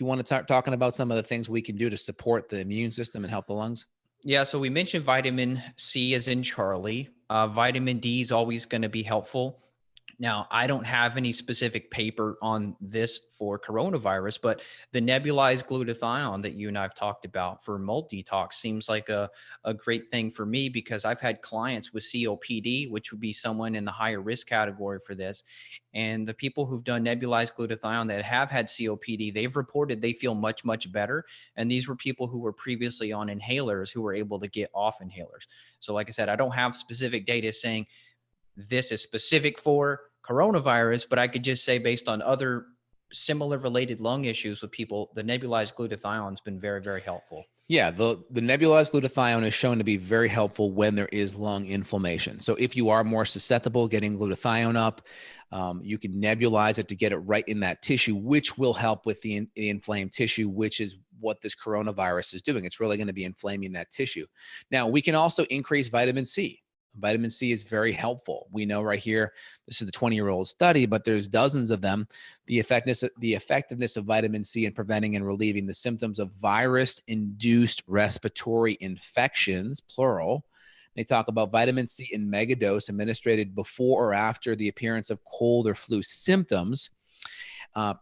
you want to start talking about some of the things we can do to support the immune system and help the lungs? Yeah, so we mentioned vitamin C as in Charlie. Vitamin D is always going to be helpful. Now, I don't have any specific paper on this for coronavirus, but the nebulized glutathione that you and I've talked about for mold detox seems like a great thing for me, because I've had clients with COPD, which would be someone in the higher risk category for this. And the people who've done nebulized glutathione that have had COPD, they've reported they feel much, much better. And these were people who were previously on inhalers who were able to get off inhalers. So like I said, I don't have specific data saying this is specific for coronavirus, but I could just say based on other similar related lung issues with people, the nebulized glutathione has been very, very helpful. Yeah, the nebulized glutathione is shown to be very helpful when there is lung inflammation. So if you are more susceptible, getting glutathione up, you can nebulize it to get it right in that tissue, which will help with the inflamed tissue, which is what this coronavirus is doing. It's really going to be inflaming that tissue. Now, we can also increase vitamin C. Vitamin C is very helpful. We know right here, this is the 20-year-old study, but there's dozens of them. The effectiveness of vitamin C in preventing and relieving the symptoms of virus-induced respiratory infections, plural. They talk about vitamin C in megadose administered before or after the appearance of cold or flu symptoms.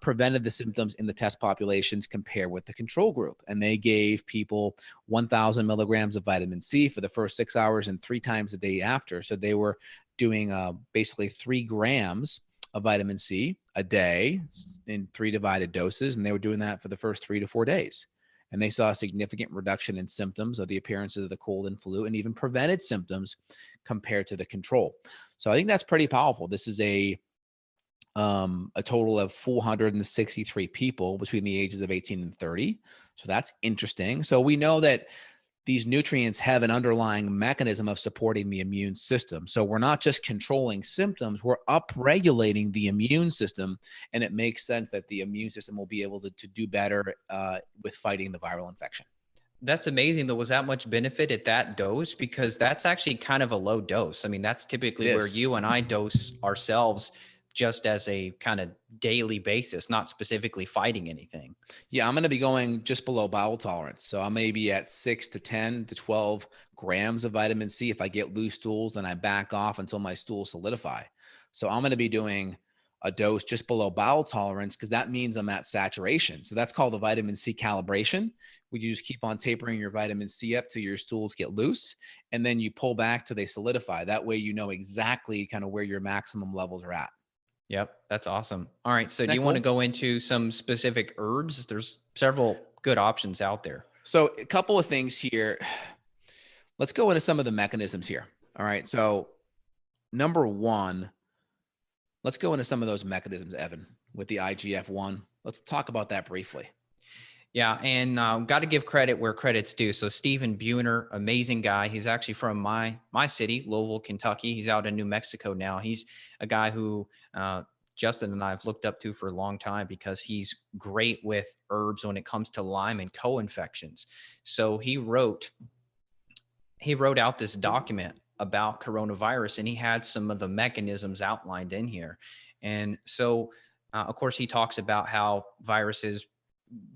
Prevented the symptoms in the test populations compared with the control group. And they gave people 1,000 milligrams of vitamin C for the first 6 hours and 3 times a day after. So they were doing basically 3 grams of vitamin C a day in 3 divided doses. And they were doing that for the first 3 to 4 days. And they saw a significant reduction in symptoms of the appearances of the cold and flu, and even prevented symptoms compared to the control. So I think that's pretty powerful. This is a total of 463 people between the ages of 18 and 30. So that's interesting. So we know that these nutrients have an underlying mechanism of supporting the immune system. So we're not just controlling symptoms, we're upregulating the immune system. And it makes sense that the immune system will be able to do better with fighting the viral infection. That's amazing. There was that much benefit at that dose, because that's actually kind of a low dose. I mean, that's typically where you and I dose ourselves, just as a kind of daily basis, not specifically fighting anything. Yeah, I'm going to be going just below bowel tolerance. So I may be at 6 to 10 to 12 grams of vitamin C. If I get loose stools, then I back off until my stools solidify. So I'm going to be doing a dose just below bowel tolerance, because that means I'm at saturation. So that's called the vitamin C calibration. We just keep on tapering your vitamin C up till your stools get loose, and then you pull back till they solidify. That way you know exactly kind of where your maximum levels are at. Yep, that's awesome. All right, so do you want to go into some specific herbs? There's several good options out there. So a couple of things here. Let's go into some of the mechanisms here. All right, so number one, let's go into some of those mechanisms, Evan, with the IGF-1. Let's talk about that briefly. Yeah, and got to give credit where credit's due. So Stephen Buhner, amazing guy. He's actually from my city, Louisville, Kentucky. He's out in New Mexico now. He's a guy who Justin and I have looked up to for a long time, because he's great with herbs when it comes to Lyme and co-infections. So he wrote out this document about coronavirus, and he had some of the mechanisms outlined in here. And so, of course, he talks about how viruses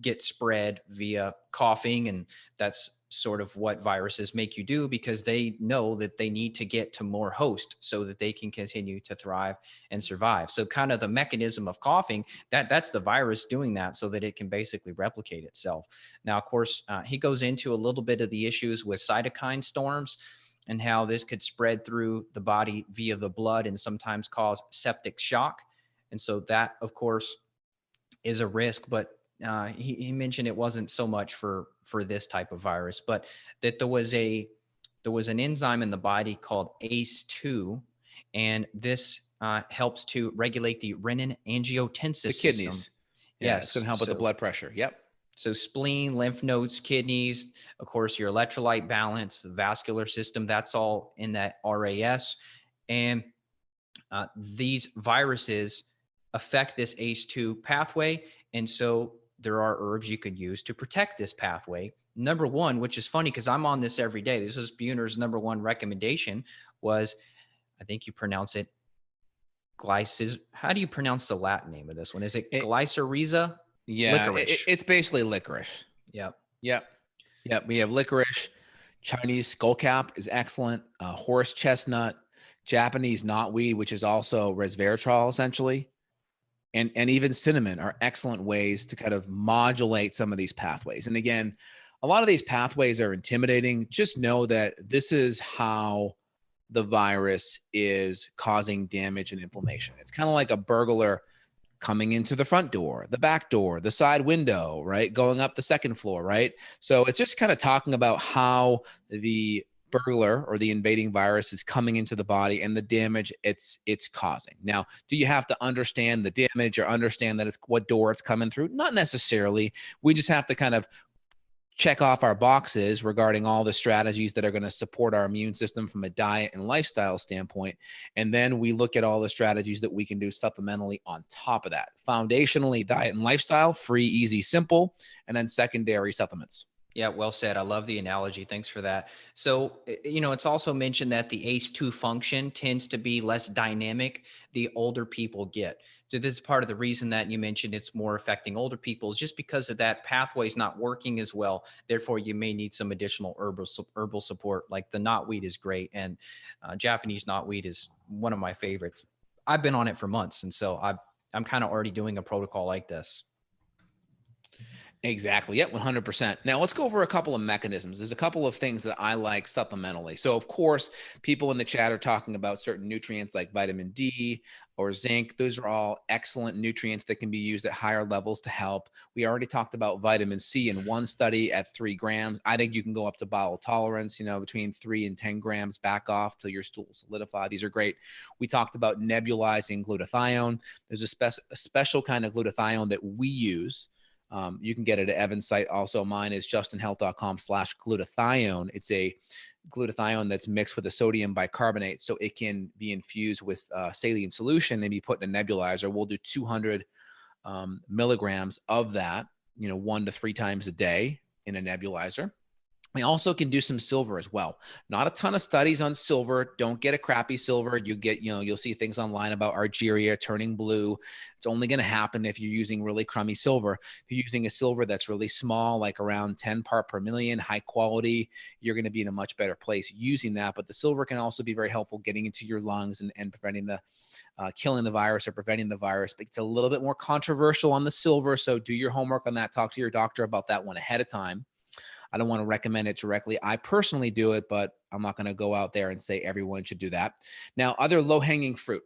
get spread via coughing, and that's sort of what viruses make you do, because they know that they need to get to more hosts so that they can continue to thrive and survive. So kind of the mechanism of coughing, that's the virus doing that so that it can basically replicate itself. Now, of course, he goes into a little bit of the issues with cytokine storms and how this could spread through the body via the blood and sometimes cause septic shock. And so that, of course, is a risk, but he mentioned it wasn't so much for this type of virus, but that there was an enzyme in the body called ACE2, and this helps to regulate the renin-angiotensin system. The kidneys. Yeah, Yes. It's going to help with the blood pressure. Yep. So spleen, lymph nodes, kidneys, of course, your electrolyte balance, the vascular system, that's all in that RAS. And these viruses affect this ACE2 pathway. And so there are herbs you could use to protect this pathway. Number one, which is funny because I'm on this every day. This was Buhner's number one recommendation was, I think you pronounce it, how do you pronounce the Latin name of this one? Is it Glycyrrhiza? Yeah, Licorice. it's basically licorice. Yep. Yep. Yep. We have licorice. Chinese skullcap is excellent. Horse chestnut, Japanese knotweed, which is also resveratrol essentially, and even cinnamon are excellent ways to kind of modulate some of these pathways. And again, a lot of these pathways are intimidating. Just know that this is how the virus is causing damage and inflammation. It's kind of like a burglar coming into the front door, the back door, the side window, right? Going up the second floor, right? So it's just kind of talking about how the burglar or the invading virus is coming into the body and the damage it's causing. Now, do you have to understand the damage or understand that it's what door it's coming through? Not necessarily. We just have to kind of check off our boxes regarding all the strategies that are going to support our immune system from a diet and lifestyle standpoint. And then we look at all the strategies that we can do supplementally on top of that. Foundationally, diet and lifestyle, free, easy, simple, and then secondary supplements. Yeah, well said. I love the analogy. Thanks for that. So, it's also mentioned that the ACE2 function tends to be less dynamic the older people get. So, this is part of the reason that you mentioned it's more affecting older people is just because of that pathway is not working as well. Therefore, you may need some additional herbal support. Like the knotweed is great, and Japanese knotweed is one of my favorites. I've been on it for months, and so I'm kind of already doing a protocol like this. Exactly. Yep. 100%. Now let's go over a couple of mechanisms. There's a couple of things that I like supplementally. So of course, people in the chat are talking about certain nutrients like vitamin D or zinc. Those are all excellent nutrients that can be used at higher levels to help. We already talked about vitamin C in one study at 3 grams. I think you can go up to bowel tolerance, between 3 and 10 grams back off till your stools solidify. These are great. We talked about nebulizing glutathione. There's a special kind of glutathione that we use. You can get it at Evan's site. Also, mine is justinhealth.com/glutathione. It's a glutathione that's mixed with a sodium bicarbonate, so it can be infused with saline solution and be put in a nebulizer. We'll do 200 milligrams of that, 1 to 3 times a day in a nebulizer. We also can do some silver as well. Not a ton of studies on silver. Don't get a crappy silver. You'll see things online about Argyria turning blue. It's only going to happen if you're using really crummy silver. If you're using a silver that's really small, like around 10 part per million, high quality, you're going to be in a much better place using that. But the silver can also be very helpful getting into your lungs and preventing the killing the virus or preventing the virus. But it's a little bit more controversial on the silver. So do your homework on that. Talk to your doctor about that one ahead of time. I don't want to recommend it directly. I personally do it, but I'm not going to go out there and say everyone should do that. Now, other low-hanging fruit.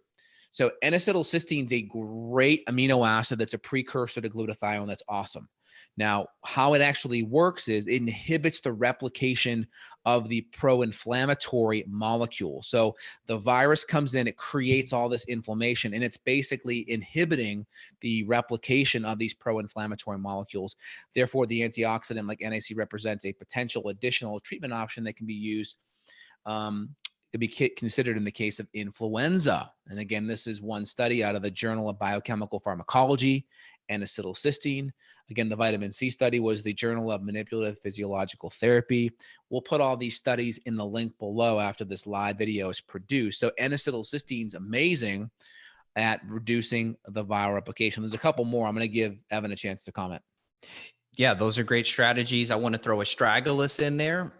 So N-acetylcysteine is a great amino acid that's a precursor to glutathione. That's awesome. Now, how it actually works is it inhibits the replication of the pro-inflammatory molecule. So the virus comes in, it creates all this inflammation, and it's basically inhibiting the replication of these pro-inflammatory molecules. Therefore, the antioxidant like NAC represents a potential additional treatment option that can be used could be considered in the case of influenza. And again, this is one study out of the Journal of Biochemical Pharmacology and acetylcysteine. Again, the vitamin C study was the Journal of Manipulative Physiological Therapy. We'll put all these studies in the link below after this live video is produced. So N-acetylcysteine is amazing at reducing the viral replication. There's a couple more. I'm going to give Evan a chance to comment. Yeah, those are great strategies. I want to throw astragalus in there.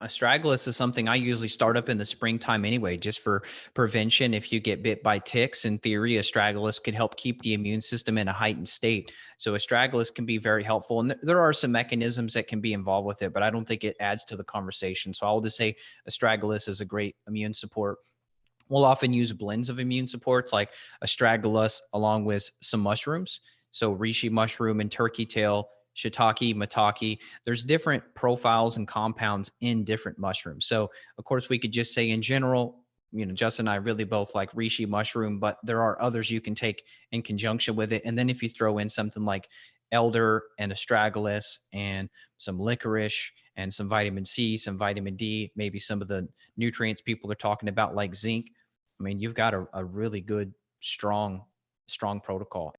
Astragalus is something I usually start up in the springtime anyway, just for prevention. If you get bit by ticks, in theory, astragalus could help keep the immune system in a heightened state. So astragalus can be very helpful. And there are some mechanisms that can be involved with it, but I don't think it adds to the conversation. So I'll just say astragalus is a great immune support. We'll often use blends of immune supports like astragalus along with some mushrooms. So reishi mushroom and turkey tail, shiitake, maitake. There's different profiles and compounds in different mushrooms. So of course we could just say in general, Justin and I really both like reishi mushroom, but there are others you can take in conjunction with it. And then if you throw in something like elder and astragalus and some licorice and some vitamin C, some vitamin D, maybe some of the nutrients people are talking about like zinc, I mean, you've got a really good, strong protocol.